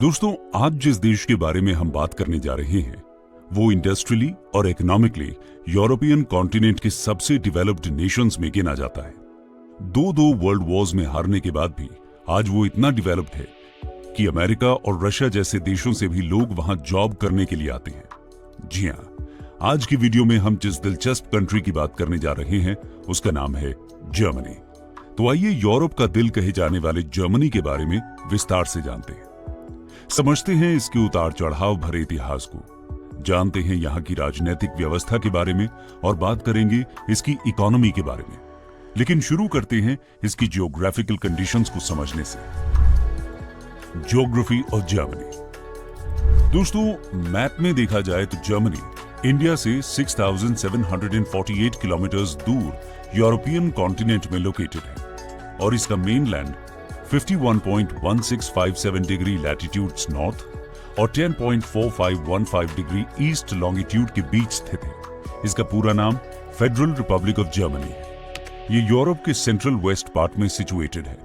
दोस्तों, आज जिस देश के बारे में हम बात करने जा रहे हैं वो इंडस्ट्रियली और इकोनॉमिकली यूरोपियन कॉन्टिनेंट के सबसे डेवलप्ड नेशंस में गिना जाता है। दो वर्ल्ड वॉर्स में हारने के बाद भी आज वो इतना डेवलप्ड है कि अमेरिका और रशिया जैसे देशों से भी लोग वहां जॉब करने के लिए आते हैं। जी हां, आज की वीडियो में हम जिस दिलचस्प कंट्री की बात करने जा रहे हैं उसका नाम है जर्मनी। तो आइए यूरोप का दिल कहे जाने वाले जर्मनी के बारे में विस्तार से जानते हैं, समझते हैं इसके उतार चढ़ाव भरे इतिहास को, जानते हैं यहाँ की राजनीतिक व्यवस्था के बारे में और बात करेंगे इसकी इकोनॉमी के बारे में। लेकिन शुरू करते हैं इसकी जियोग्राफिकल कंडीशंस को समझने से। Geography of Germany. दोस्तों, मैप में देखा जाए तो जर्मनी इंडिया से 6,748 किलोमीटर दूर यूरोपियन कॉन्टिनेंट में लोकेटेड है और इसका मेनलैंड 51.1657 डिग्री लैटिट्यूड्स नॉर्थ और 10.4515 डिग्री ईस्ट लॉन्गिट्यूड के बीच स्थित है। इसका पूरा नाम फेडरल रिपब्लिक ऑफ जर्मनी है। ये यूरोप के सेंट्रल वेस्ट पार्ट में सिचुएटेड है।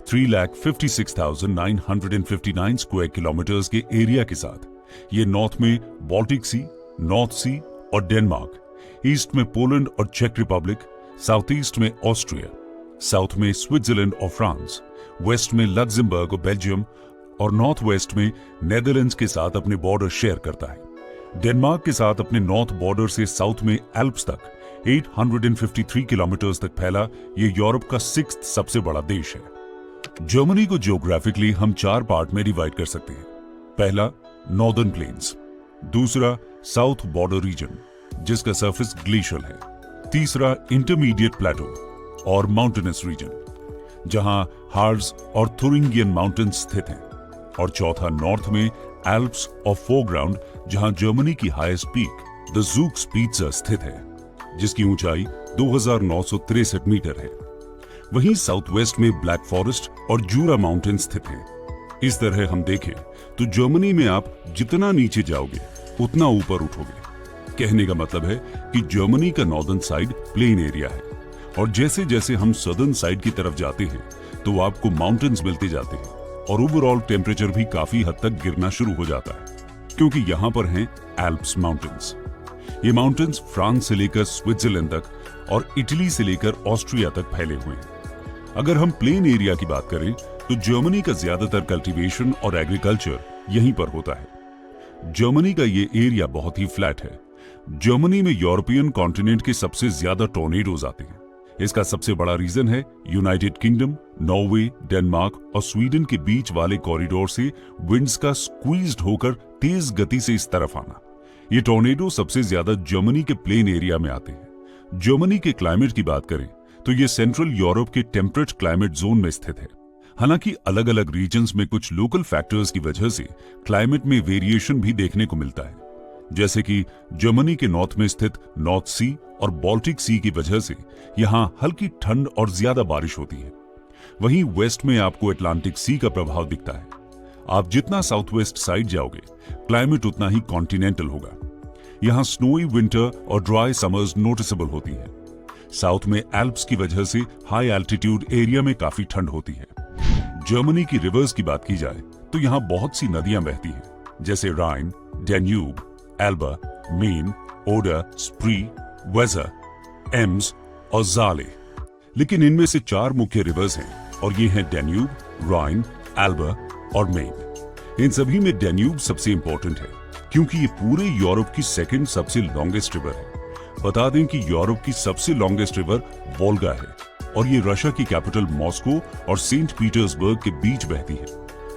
3,56,959 स्क्वायर किलोमीटर्स के एरिया के साथ ये नॉर्थ में बाल्टिक सी, नॉर्थ सी और डेनमार्क, ईस्ट में पोलैंड और चेक रिपब्लिक, साउथ ईस्ट में ऑस्ट्रिया, साउथ में स्विट्जरलैंड और फ्रांस, वेस्ट में लग्जमबर्ग और बेल्जियम और नॉर्थ वेस्ट में नेदरलैंड्स के साथ अपने बॉर्डर शेयर करता है। डेनमार्क के साथ अपने नॉर्थ बॉर्डर से साउथ में एल्प्स तक 853 किलोमीटर्स तक फैला ये यूरोप का 6th सबसे बड़ा देश है। जर्मनी को जियोग्राफिकली हम 4 पार्ट में डिवाइड कर सकते हैं। पहला नॉर्दर्न प्लेन्स, दूसरा साउथ बॉर्डर रीजन जिसका सरफेस ग्लेशियल है, तीसरा इंटरमीडिएट प्लेटो और माउंटेनस रीजन जहां हार्ज और थुरिंगियन माउंटेन्स स्थित हैं, और चौथा नॉर्थ में एल्प्स और फोरग्राउंड जहां जर्मनी की हाईएस्ट पीक द ज़ूगस्पीत्ज़र स्थित है जिसकी ऊंचाई 2,963 मीटर है। वहीं साउथ वेस्ट में ब्लैक फॉरेस्ट और जूरा माउंटेन स्थित हैं। इस तरह हम देखें तो जर्मनी में आप जितना नीचे जाओगे उतना ऊपर उठोगे। कहने का मतलब है कि जर्मनी का नॉर्दर्न साइड प्लेन एरिया है और जैसे जैसे हम सदर्न साइड की तरफ जाते हैं तो आपको माउंटेन्स मिलते जाते हैं और ओवरऑल टेम्परेचर भी काफी हद तक गिरना शुरू हो जाता है क्योंकि यहां पर हैं एल्प्स माउंटेन्स। ये माउंटेन्स फ्रांस से लेकर स्विट्जरलैंड तक और इटली से लेकर ऑस्ट्रिया तक फैले हुए हैं। अगर हम प्लेन एरिया की बात करें तो जर्मनी का ज्यादातर कल्टीवेशन और एग्रीकल्चर यहीं पर होता है। जर्मनी का ये एरिया बहुत ही फ्लैट है। जर्मनी में यूरोपियन कॉन्टिनेंट के सबसे ज्यादा टॉर्नेडोज आते हैं। इसका सबसे बड़ा रीजन है यूनाइटेड किंगडम, नॉर्वे, डेनमार्क और स्वीडन के बीच वाले कॉरिडोर से विंड्स का स्क्वीज्ड होकर तेज गति से इस तरफ आना। ये टॉर्नेडो सबसे ज्यादा जर्मनी के प्लेन एरिया में आते हैं। जर्मनी के क्लाइमेट की बात करें तो ये सेंट्रल यूरोप के टेम्परेट क्लाइमेट जोन में स्थित है। हालांकि अलग अलग रीजन्स में कुछ लोकल फैक्टर्स की वजह से क्लाइमेट में वेरिएशन भी देखने को मिलता है, जैसे कि जर्मनी के नॉर्थ में स्थित नॉर्थ सी और बाल्टिक सी की वजह से यहां हल्की ठंड और ज्यादा बारिश होती है। वहीं वेस्ट में आपको अटलांटिक सी का प्रभाव दिखता है। आप जितना साउथ वेस्ट साइड जाओगे क्लाइमेट उतना ही कॉन्टिनेंटल होगा। यहां स्नोई विंटर और ड्राई समर्स नोटिसेबल होती है। साउथ में एल्प्स की वजह से हाई एल्टीट्यूड एरिया में काफी ठंड होती है। जर्मनी की रिवर्स की बात की जाए तो यहां बहुत सी नदियां बहती हैं, जैसे Rhine, Danube, Elbe, Main, Oder, Spree, Weser, Ems और ज़ाले। लेकिन इनमें से 4 मुख्य रिवर्स हैं और ये हैं डैन्यूब, राइन, एल्बा और मेन। इन सभी में डैन्यूब सबसे इंपॉर्टेंट है क्योंकि ये पूरे यूरोप की 2nd सबसे लॉन्गेस्ट रिवर है। बता दें कि यूरोप की सबसे लॉन्गेस्ट रिवर वोल्गा है और ये रशिया की कैपिटल मॉस्को और सेंट पीटर्सबर्ग के बीच बहती है।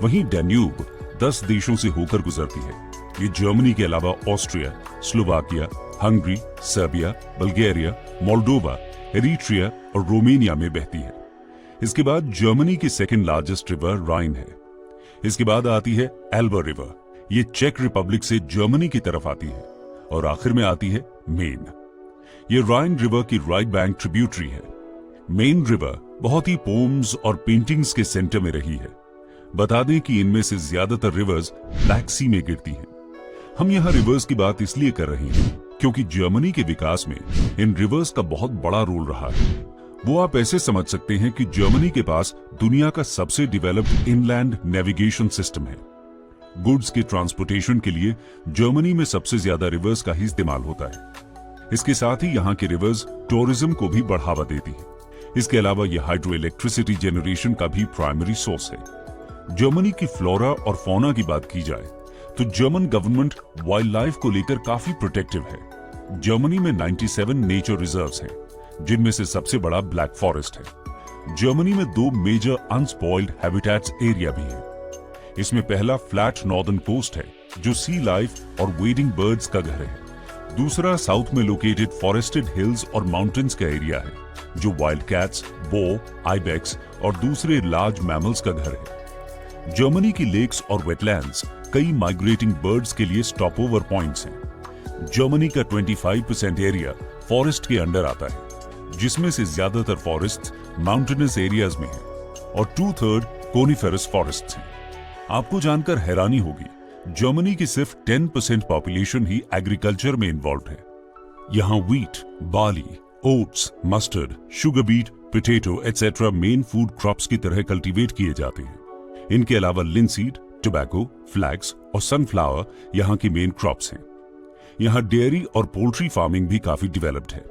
वहीं डैन्यूब 10 देशों से होकर गुजरती है। ये जर्मनी के अलावा Austria, Slovakia, Hungary, Serbia, Bulgaria, Moldova, Eritrea और रोमानिया में बहती है। इसके बाद जर्मनी की 2nd लार्जेस्ट रिवर राइन है। इसके बाद आती है एल्बा रिवर। ये चेक रिपब्लिक से जर्मनी की तरफ आती है और आखिर में आती है मेन। ये राइन रिवर की राइट बैंक ट्रिब्यूटरी है। मेन रिवर बहुत ही पोम्स और पेंटिंग्स के सेंटर में रही है। बता दें कि इनमें से ज्यादातर रिवर्स ब्लैक सी में गिरती हैं। हम यहाँ रिवर्स की बात इसलिए कर रहे हैं क्योंकि जर्मनी के विकास में इन रिवर्स का बहुत बड़ा रोल रहा है। वो आप ऐसे समझ सकते हैं कि जर्मनी के पास दुनिया का सबसे डेवलप्ड इनलैंड नेविगेशन सिस्टम है। गुड्स के ट्रांसपोर्टेशन के लिए जर्मनी में सबसे ज्यादा रिवर्स का ही इस्तेमाल होता है। इसके साथ ही यहाँ के रिवर्स टूरिज्म को भी बढ़ावा देती है। इसके अलावा यह हाइड्रो इलेक्ट्रिसिटी जनरेशन का भी प्राइमरी सोर्स है। जर्मनी की फ्लोरा और फौना की बात की जाए तो जर्मन गवर्नमेंट वाइल्ड लाइफ को लेकर काफी प्रोटेक्टिव है। जर्मनी में 97 नेचर रिजर्व्स हैं, जिनमें से सबसे बड़ा ब्लैक फॉरेस्ट है। जर्मनी में 2 मेजर अनस्पॉइल्ड हैबिटेट्स एरिया भी है। इसमें पहला फ्लैट नॉर्दर्न कोस्ट है, जो सी लाइफ और वेडिंग बर्ड्स का घर है। दूसरा साउथ में लोकेटेड फॉरेस्टेड हिल्स और माउंटेन्स का एरिया है, जो वाइल्ड कैट्स, बो, आइबेक्स और दूसरे लार्ज मैमल्स का घर है। जर्मनी की लेक्स और वेटलैंड्स कई माइग्रेटिंग बर्ड्स के लिए स्टॉप ओवर पॉइंट्स हैं। जर्मनी का 25% एरिया फॉरेस्ट के अंडर आता है, जिसमें से ज्यादातर फॉरेस्ट माउंटेनस एरियाज में है और 2/3 कोनिफेरस फॉरेस्ट हैं। आपको जानकर हैरानी होगी, जर्मनी की सिर्फ 10% पॉपुलेशन ही एग्रीकल्चर में इन्वॉल्व है। यहाँ wheat, barley, oats, mustard, sugar beet, potato etcetera main food crops की तरह कल्टीवेट किए जाते हैं। इनके अलावा लिनसीड, टोबैको, फ्लैक्स और सनफ्लावर यहाँ की मेन क्रॉप्स हैं। यहाँ डेयरी और पोल्ट्री फार्मिंग भी काफी डेवलप्ड है।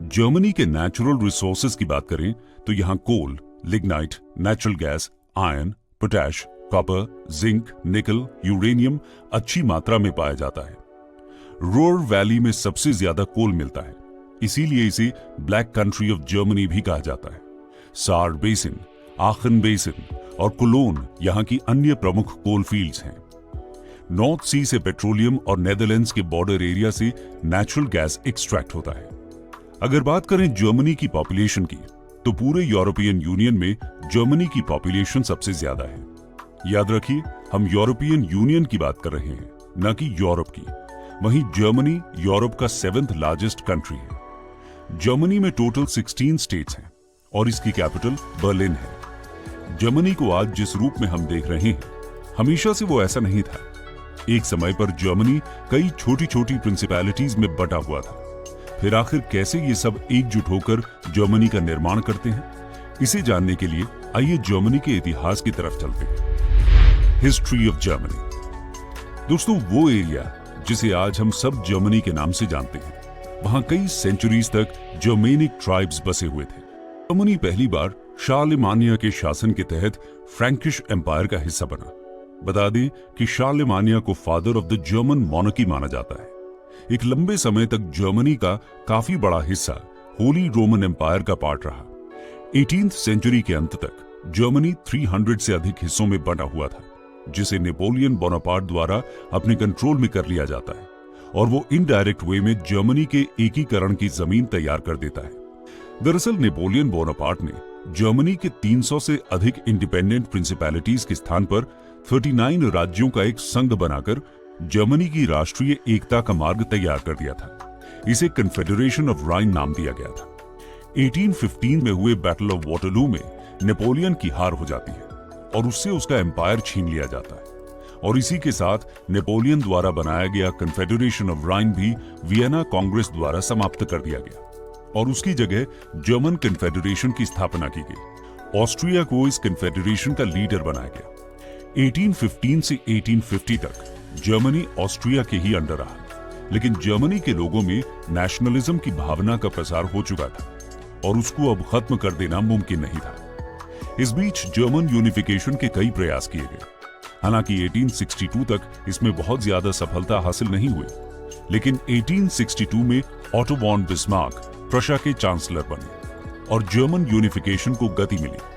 जर्मनी के नेचुरल रिसोर्सेज की बात करें तो यहाँ coal, lignite, natural gas, iron, potash, copper, zinc, nickel, uranium अच्छी मात्रा में पाया जाता है। रोर वैली में सबसे ज्यादा कोल मिलता है, इसीलिए इसे ब्लैक कंट्री ऑफ जर्मनी भी कहा जाता है। सार बेसिन, आखन बेसिन और कोलोन यहाँ की अन्य प्रमुख कोल फील्ड्स हैं। नॉर्थ सी से पेट्रोलियम और नेदरलैंड्स के बॉर्डर एरिया से नेचुरल गैस एक्सट्रैक्ट होता है। अगर बात करें जर्मनी की पॉपुलेशन की, तो पूरे यूरोपियन यूनियन में जर्मनी की पॉपुलेशन सबसे ज्यादा है। याद रखिए, हम यूरोपियन यूनियन की बात कर रहे हैं, न कि यूरोप की। वहीं जर्मनी यूरोप का 7th लार्जेस्ट कंट्री है। जर्मनी में टोटल 16 स्टेट्स हैं और इसकी कैपिटल बर्लिन है। जर्मनी को आज जिस रूप में हम देख रहे हैं, हमेशा से वो ऐसा नहीं था। एक समय पर जर्मनी कई छोटी छोटी प्रिंसिपैलिटीज में बटा हुआ था। फिर आखिर कैसे ये सब एकजुट होकर जर्मनी का निर्माण करते हैं, इसे जानने के लिए आइए जर्मनी के इतिहास की तरफ चलते हैं। History of Germany. दोस्तों, वो एरिया जिसे आज हम सब जर्मनी के नाम से जानते हैं, वहां कई सेंचुरीज तक जर्मेनिक ट्राइब्स बसे हुए थे। जर्मनी पहली बार शार्लेमानिया के शासन के तहत फ्रैंकिश एम्पायर का हिस्सा बना। बता दें कि शार्लेमानिया को फादर ऑफ द जर्मन मॉनर्की माना जाता है। एक लंबे समय तक जर्मनी का काफी बड़ा हिस्सा होली रोमन एम्पायर का पार्ट रहा। 18th सेंचुरी के अंत तक जर्मनी 300 से अधिक हिस्सों में बटा हुआ था, जिसे नेपोलियन बोनापार्ट द्वारा अपने कंट्रोल में कर लिया जाता है और वो इनडायरेक्ट वे में जर्मनी के एकीकरण की जमीन तैयार कर देता है। दरअसल नेपोलियन बोनापार्ट ने जर्मनी के 300 से अधिक इंडिपेंडेंट प्रिंसिपैलिटीज के स्थान पर 39 राज्यों का एक संघ बनाकर जर्मनी की राष्ट्रीय एकता का मार्ग तैयार कर दिया था। इसे कन्फेडरेशन ऑफ राइन नाम दिया गया था। 1815 में हुए बैटल ऑफ वाटरलू में नेपोलियन की हार हो जाती है और उससे उसका एम्पायर छीन लिया जाता है और इसी के साथ नेपोलियन द्वारा बनाया गया कन्फेडरेशन ऑफ राइन भी वियना कांग्रेस द्वारा समाप्त कर दिया गया और उसकी जगह जर्मन कन्फेडरेशन की स्थापना की गई। ऑस्ट्रिया को इस कन्फेडरेशन का लीडर बनाया गया। 1815 से 1850 तक जर्मनी ऑस्ट्रिया के ही अंडर रहा, लेकिन जर्मनी के लोगों में नेशनलिज्म की भावना का प्रसार हो चुका था और उसको अब खत्म कर देना मुमकिन नहीं था। इस बीच जर्मन यूनिफिकेशन के कई प्रयास किए गए। हालांकि 1862 तक इसमें बहुत ज्यादा सफलता हासिल नहीं हुई, लेकिन 1862 में ऑटो वॉन बिस्मार्क प्रशा के चांसलर बने और जर्मन यूनिफिकेशन को गति मिली।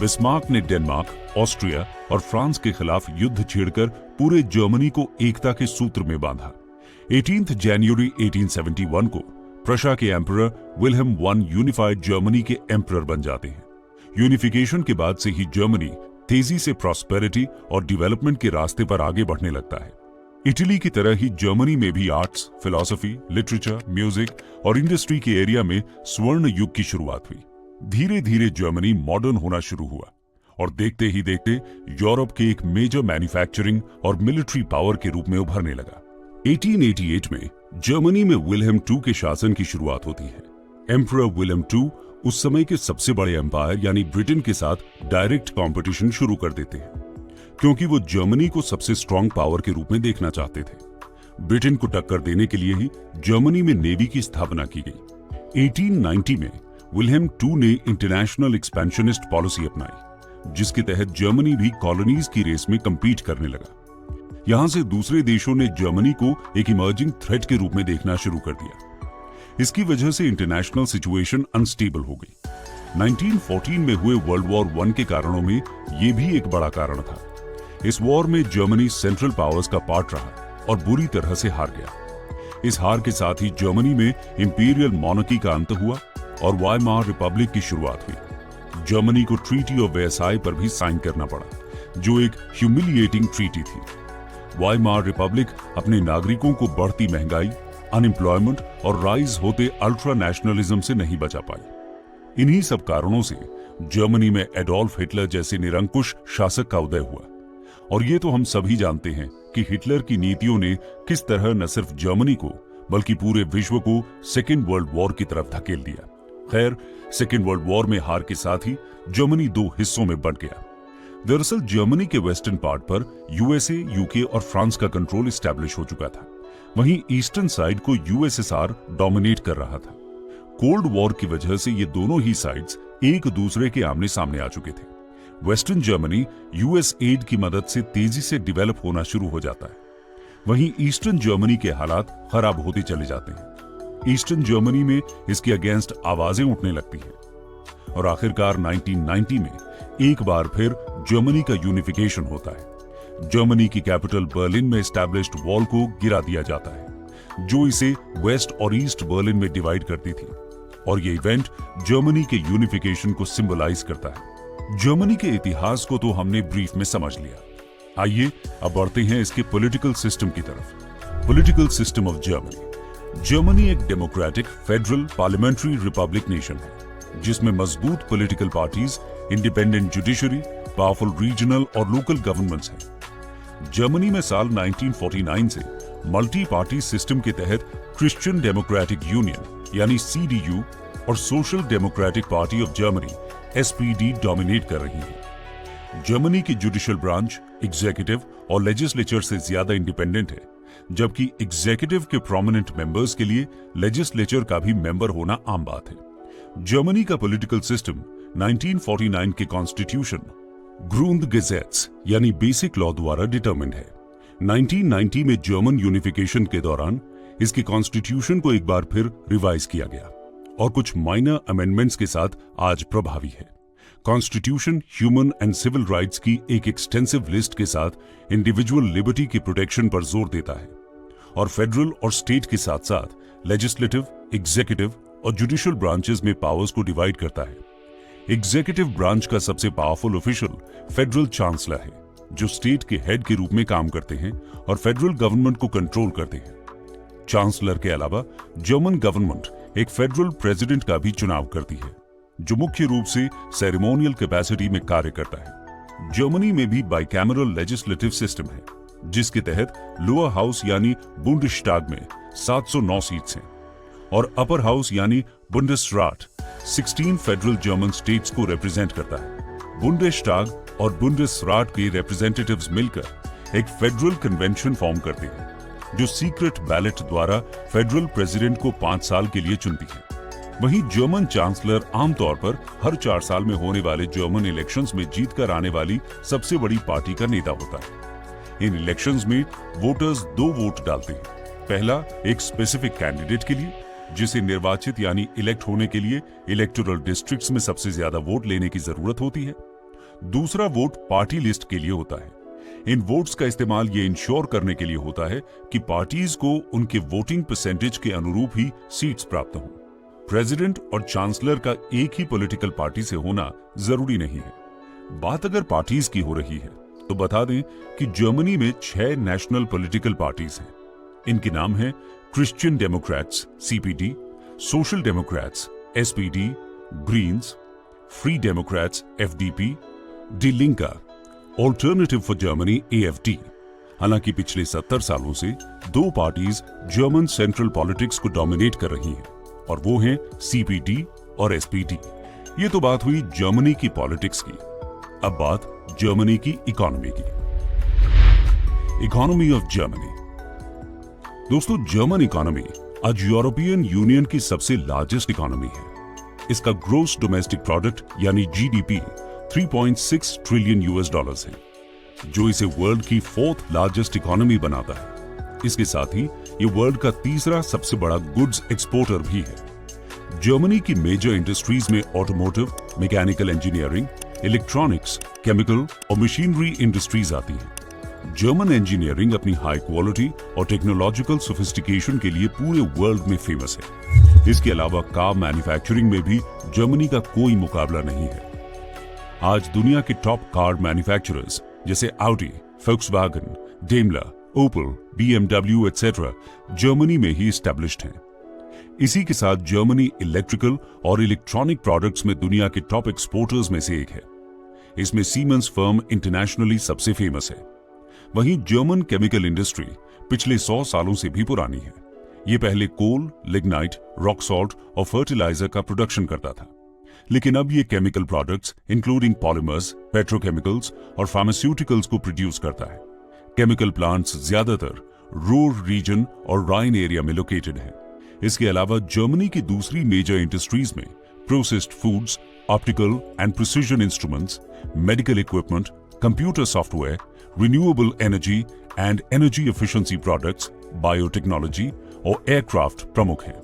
बिस्मार्क ने डेनमार्क, ऑस्ट्रिया और फ्रांस के खिलाफ युद्ध छेड़कर पूरे जर्मनी को एकता के सूत्र में बांधा। 18 जनवरी 1871 को प्रशा के emperor Wilhelm I unified Germany के एम्परर बन जाते हैं। यूनिफिकेशन के बाद से ही जर्मनी तेजी से प्रॉस्पेरिटी और डेवलपमेंट के रास्ते पर आगे बढ़ने लगता है। इटली की तरह ही जर्मनी में भी आर्ट्स, फिलॉसफी, लिटरेचर, म्यूजिक और इंडस्ट्री के एरिया में स्वर्ण युग की शुरुआत हुई। धीरे धीरे जर्मनी मॉडर्न होना शुरू हुआ और देखते ही देखते यूरोप के एक मेजर मैन्युफैक्चरिंग और मिलिट्री पावर के रूप में उभरने लगा। 1888 में जर्मनी में विल्हेम II के शासन की शुरुआत होती है। एम्परर विल्हेम II उस समय के सबसे बड़े एम्पायर यानी ब्रिटेन के साथ डायरेक्ट कंपटीशन शुरू कर देते हैं। क्योंकि वो जर्मनी को सबसे स्ट्रांग पावर के रूप में देखना चाहते थे। ब्रिटेन को टक्कर देने के लिए ही जर्मनी में नेवी की स्थापना की गई। 1890 में विल्हेम II ने इंटरनेशनल एक्सपेंशनिस्ट पॉलिसी अपनाई, जिसके तहत जर्मनी भी कॉलोनीज की रेस में कम्पीट करने लगा। यहां से दूसरे देशों ने जर्मनी को एक इमर्जिंग थ्रेट के रूप में देखना शुरू कर दिया। इसकी वजह से इंटरनेशनल सिचुएशन अनस्टेबल हो गई। 1914 में हुए वर्ल्ड वॉर I के कारणों में यह भी एक बड़ा कारण था। इस वॉर में जर्मनी सेंट्रल पावर्स का पार्ट रहा और बुरी तरह से हार गया। इस हार के साथ ही जर्मनी में इंपीरियल मॉनर्की का अंत हुआ और वाइमार रिपब्लिक की शुरुआत हुई। जर्मनी को ट्रीटी ऑफ वर्साई पर भी साइन करना पड़ा, जो एक ह्यूमिलिएटिंग ट्रीटी थी। वाइमार रिपब्लिक अपने नागरिकों को बढ़ती महंगाई, अनएम्प्लॉयमेंट और राइज होते अल्ट्रा नेशनलिज्म से नहीं बचा पाई। इन्हीं सब कारणों से जर्मनी में एडोल्फ हिटलर जैसे निरंकुश शासक का उदय हुआ। और ये तो हम सभी जानते हैं कि हिटलर की नीतियों ने किस तरह न सिर्फ जर्मनी को बल्कि पूरे विश्व को सेकेंड वर्ल्ड वॉर की तरफ धकेल दिया। खैर, सेकेंड वर्ल्ड वॉर में हार के साथ ही जर्मनी 2 हिस्सों में बंट गया। दरअसल जर्मनी के वेस्टर्न पार्ट पर यूएसए, यूके और फ्रांस का कंट्रोल एस्टैब्लिश हो चुका था। वहीं ईस्टर्न साइड को यूएसएसआर डोमिनेट कर रहा था। कोल्ड वॉर की वजह से ये दोनों ही साइड्स एक दूसरे के आमने सामने आ चुके थे। वेस्टर्न जर्मनी यूएस एड की मदद से तेजी से डेवलप होना शुरू हो जाता है, वहीं ईस्टर्न जर्मनी के हालात खराब होते चले जाते हैं। ईस्टर्न जर्मनी में इसके अगेंस्ट आवाजें उठने लगती हैं और आखिरकार 1990 में एक बार फिर जर्मनी का यूनिफिकेशन होता है। जर्मनी की कैपिटल बर्लिन में एस्टैब्लिश्ड वॉल को गिरा दिया जाता है, जो इसे वेस्ट और ईस्ट बर्लिन में डिवाइड करती थी, और ये इवेंट जर्मनी के यूनिफिकेशन को सिंबलाइज करता है। जर्मनी के इतिहास को तो हमने ब्रीफ में समझ लिया। आइए अब बढ़ते हैं इसके पॉलिटिकल सिस्टम की तरफ। Political system of Germany. Germany एक democratic federal parliamentary republic nation है, जिसमें मजबूत political parties, independent judiciary, powerful regional और लोकल गवर्नमेंट्स हैं। जर्मनी में साल 1949 से मल्टी पार्टी सिस्टम के तहत क्रिश्चियन डेमोक्रेटिक यूनियन यानी CDU और Social Democratic Party of Germany SPD dominate कर रही है। जर्मनी की जुडिशियल ब्रांच एग्जीक्यूटिव और लेजिस्लेचर से ज्यादा इंडिपेंडेंट है, जबकि एग्जीक्यूटिव के प्रोमिनेंट मेंबर्स के लिए लेजिस्लेचर का भी मेंबर होना आम बात है। जर्मनी का पॉलिटिकल सिस्टम 1949 के कॉन्स्टिट्यूशन ग्रूंडगेसेट्स यानी बेसिक लॉ द्वारा डिटरमिन्ड है। 1990 में जर्मन यूनिफिकेशन के दौरान इसके कॉन्स्टिट्यूशन को एक बार फिर रिवाइज किया गया और कुछ माइनर अमेंडमेंट्स के साथ आज प्रभावी है। Constitution human and civil rights की एक एक्सटेंसिव लिस्ट के साथ इंडिविजुअल लिबर्टी की प्रोटेक्शन पर जोर देता है और फेडरल और स्टेट के साथ साथ लेजिस्लेटिव, एग्जीक्यूटिव और जुडिशियल ब्रांचेस में पावर्स को डिवाइड करता है। एग्जीक्यूटिव ब्रांच का सबसे पावरफुल ऑफिशियल फेडरल चांसलर है, जो स्टेट के हेड के रूप में काम करते हैं और फेडरल गवर्नमेंट को कंट्रोल करते हैं। चांसलर के अलावा जर्मन गवर्नमेंट एक फेडरल प्रेसिडेंट का भी चुनाव करती है, जो मुख्य रूप से सेरेमोनियल कैपेसिटी में कार्य करता है। जर्मनी में भी बाइकैमरल लेजिस्लेटिव सिस्टम है, जिसके तहत लोअर हाउस यानी बुंडस्टाग में 709 सीट्स हैं और अपर हाउस यानी बुंडेसराट 16 फेडरल जर्मन स्टेट्स को रिप्रेजेंट करता है। बुंडेस्टाग और बुंडेसराट के रिप्रेजेंटेटिव्स मिलकर एक फेडरल कन्वेंशन फॉर्म करते हैं, जो सीक्रेट बैलेट द्वारा फेडरल प्रेसिडेंट को 5 साल के लिए चुनती है। वहीं जर्मन चांसलर आमतौर पर हर 4 साल में होने वाले जर्मन इलेक्शंस में जीतकर आने वाली सबसे बड़ी पार्टी का नेता होता है। इन इलेक्शंस में वोटर्स 2 वोट डालते हैं। पहला एक स्पेसिफिक कैंडिडेट के लिए, जिसे निर्वाचित यानी इलेक्ट होने के लिए इलेक्टोरल डिस्ट्रिक्ट्स में सबसे ज्यादा वोट लेने की जरूरत होती है। दूसरा वोट पार्टी लिस्ट के लिए होता है। इन वोट्स का इस्तेमाल ये इंश्योर करने के लिए होता है कि पार्टीज को उनके वोटिंग परसेंटेज के अनुरूप ही सीट्स प्राप्त हों। प्रेसिडेंट और चांसलर का एक ही पॉलिटिकल पार्टी से होना जरूरी नहीं है। बात अगर पार्टीज की हो रही है तो बता दें कि जर्मनी में 6 नेशनल पॉलिटिकल पार्टीज हैं। इनके नाम हैं Christian Democrats CPD, Social Democrats SPD, Greens, Free Democrats FDP, Die Linke, Alternative for Germany AFD। हालांकि पिछले 70 सालों से 2 पार्टीज जर्मन सेंट्रल पॉलिटिक्स को डोमिनेट कर रही हैं, और वो हैं CPD और SPD। ये तो बात हुई जर्मनी की पॉलिटिक्स की। अब बात जर्मनी की इकोनॉमी की। Economy of Germany. दोस्तों, जर्मन इकोनॉमी आज यूरोपियन यूनियन की सबसे लार्जेस्ट इकोनॉमी है। इसका ग्रोस डोमेस्टिक प्रोडक्ट यानी जीडीपी 3.6 ट्रिलियन यूएस डॉलर्स है, जो इसे वर्ल्ड की 4th लार्जेस्ट इकोनॉमी बनाता है। इसके साथ ही ये वर्ल्ड का तीसरा सबसे बड़ा गुड्स एक्सपोर्टर भी है। जर्मनी की मेजर इंडस्ट्रीज में automotive, mechanical engineering, electronics, chemical और मशीनरी इंडस्ट्रीज आती हैं। जर्मन इंजीनियरिंग अपनी हाई क्वालिटी और टेक्नोलॉजिकल सोफिस्टिकेशन के लिए पूरे वर्ल्ड में फेमस है। इसके अलावा कार मैन्युफैक्चरिंग में भी जर्मनी का कोई मुकाबला नहीं है। आज दुनिया के टॉप कार मैन्युफैक्चरर्स जैसे ऑडी, फोक्सवैगन, डेमलर, ओपल, BMW एटसेट्रा जर्मनी में ही एस्टैब्लिश्ड हैं। इसी के साथ जर्मनी इलेक्ट्रिकल और इलेक्ट्रॉनिक प्रोडक्ट्स में दुनिया के टॉप एक्सपोर्टर्स में से एक है। इसमें सीमेंस फर्म इंटरनेशनली सबसे फेमस है। वहीं जर्मन केमिकल इंडस्ट्री पिछले 100 सालों से भी पुरानी है। ये पहले कोल, लिग्नाइट, रॉक सॉल्ट और फर्टिलाइजर का प्रोडक्शन करता था, लेकिन अब ये chemical products including polymers, petrochemicals और फार्मास्यूटिकल्स को प्रोड्यूस करता है। केमिकल प्लांट्स ज्यादातर रूर रीजन और राइन एरिया में लोकेटेड हैं। इसके अलावा जर्मनी की दूसरी मेजर इंडस्ट्रीज में processed foods, optical and precision instruments, medical equipment, computer software, renewable energy and energy efficiency products, biotechnology और एयरक्राफ्ट प्रमुख हैं।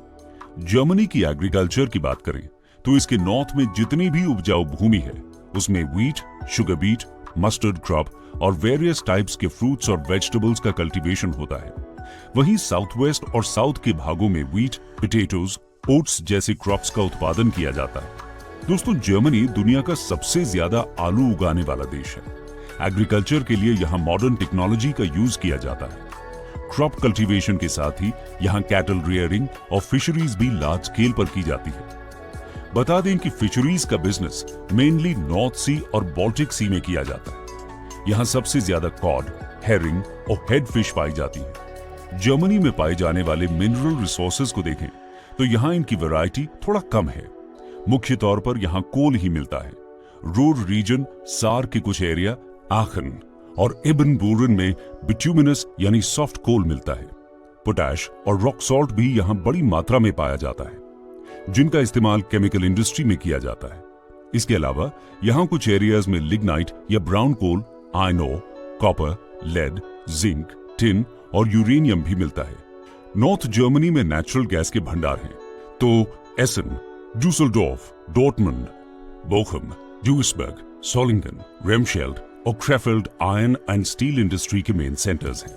जर्मनी की एग्रीकल्चर की बात करें तो इसके नॉर्थ में जितनी भी उपजाऊ भूमि है उसमें wheat, sugar beet, mustard crop और वेरियस टाइप्स के फ्रूट्स और वेजिटेबल्स का कल्टीवेशन होता है। वहीं साउथ वेस्ट और साउथ के भागों में व्हीट, पोटैटोज, ओट्स जैसे क्रॉप्स का उत्पादन किया जाता है। दोस्तों, जर्मनी दुनिया का सबसे ज्यादा आलू उगाने वाला देश है। एग्रीकल्चर के लिए यहाँ मॉडर्न टेक्नोलॉजी का यूज किया जाता है। क्रॉप कल्टीवेशन के साथ ही यहाँ कैटल रियरिंग और फिशरीज भी लार्ज स्केल पर की जाती है। बता दें कि फिशरीज का बिजनेस मेनली नॉर्थ सी और बाल्टिक सी में किया जाता है। यहाँ सबसे ज्यादा कॉड, हेरिंग और हेड फिश पाई जाती है। जर्मनी में पाए जाने वाले मिनरल रिसोर्सेज को देखें तो यहाँ इनकी वैरायटी थोड़ा कम है। मुख्य तौर पर यहाँ कोल ही मिलता है। रूर रीजन, सार के कुछ एरिया, आखन और इबन-बूरन में बिट्यूमिनस यानी सॉफ्ट कोल मिलता है। पोटैश और रॉक सॉल्ट भी यहाँ बड़ी मात्रा में पाया जाता है, जिनका इस्तेमाल केमिकल इंडस्ट्री में किया जाता है। इसके अलावा यहाँ कुछ एरियाज में लिग्नाइट या brown coal, iron ore, copper, lead, zinc, tin और यूरेनियम भी मिलता है। नॉर्थ जर्मनी में नेचुरल गैस के भंडार हैं, तो एसन, डुसेलडोर्फ, डॉर्टमुंड, बोchum, ड्यूइसबर्ग, सोलिंगन, रेमशेल्ड और Krefeld iron and steel industry के मेन सेंटर्स हैं।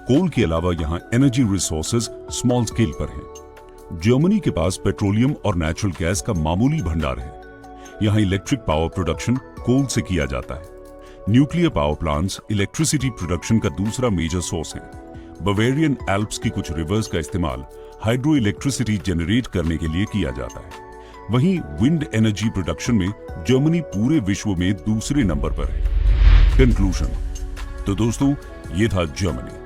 कोल के अलावा यहाँ एनर्जी रिसोर्सेज स्मॉल स्केल पर हैं। जर्मनी के पास पेट्रोलियम और नेचुरल गैस का मामूली भंडार है। यहाँ इलेक्ट्रिक पावर प्रोडक्शन कोल से किया जाता है। Nuclear power plants electricity production का दूसरा मेजर सोर्स है। बवेरियन एल्प्स की कुछ रिवर्स का इस्तेमाल हाइड्रो इलेक्ट्रिसिटी जनरेट करने के लिए किया जाता है। वहीं विंड एनर्जी प्रोडक्शन में जर्मनी पूरे विश्व में दूसरे नंबर पर है। कंक्लूजन। तो दोस्तों, ये था जर्मनी।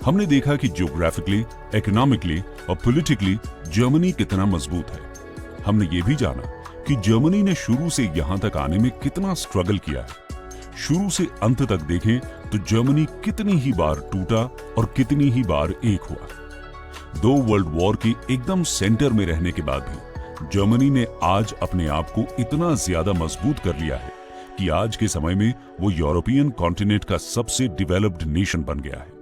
हमने देखा कि जियोग्राफिकली, इकोनॉमिकली और पॉलिटिकली जर्मनी कितना मजबूत है। हमने ये भी जाना कि जर्मनी ने शुरू से यहां तक आने में कितना स्ट्रगल किया है। शुरू से अंत तक देखें तो जर्मनी कितनी ही बार टूटा और कितनी ही बार एक हुआ। 2 वर्ल्ड वॉर के एकदम सेंटर में रहने के बाद भी जर्मनी ने आज अपने आप को इतना ज्यादा मजबूत कर लिया है कि आज के समय में वो यूरोपियन कॉन्टिनेंट का सबसे डेवलप्ड नेशन बन गया है।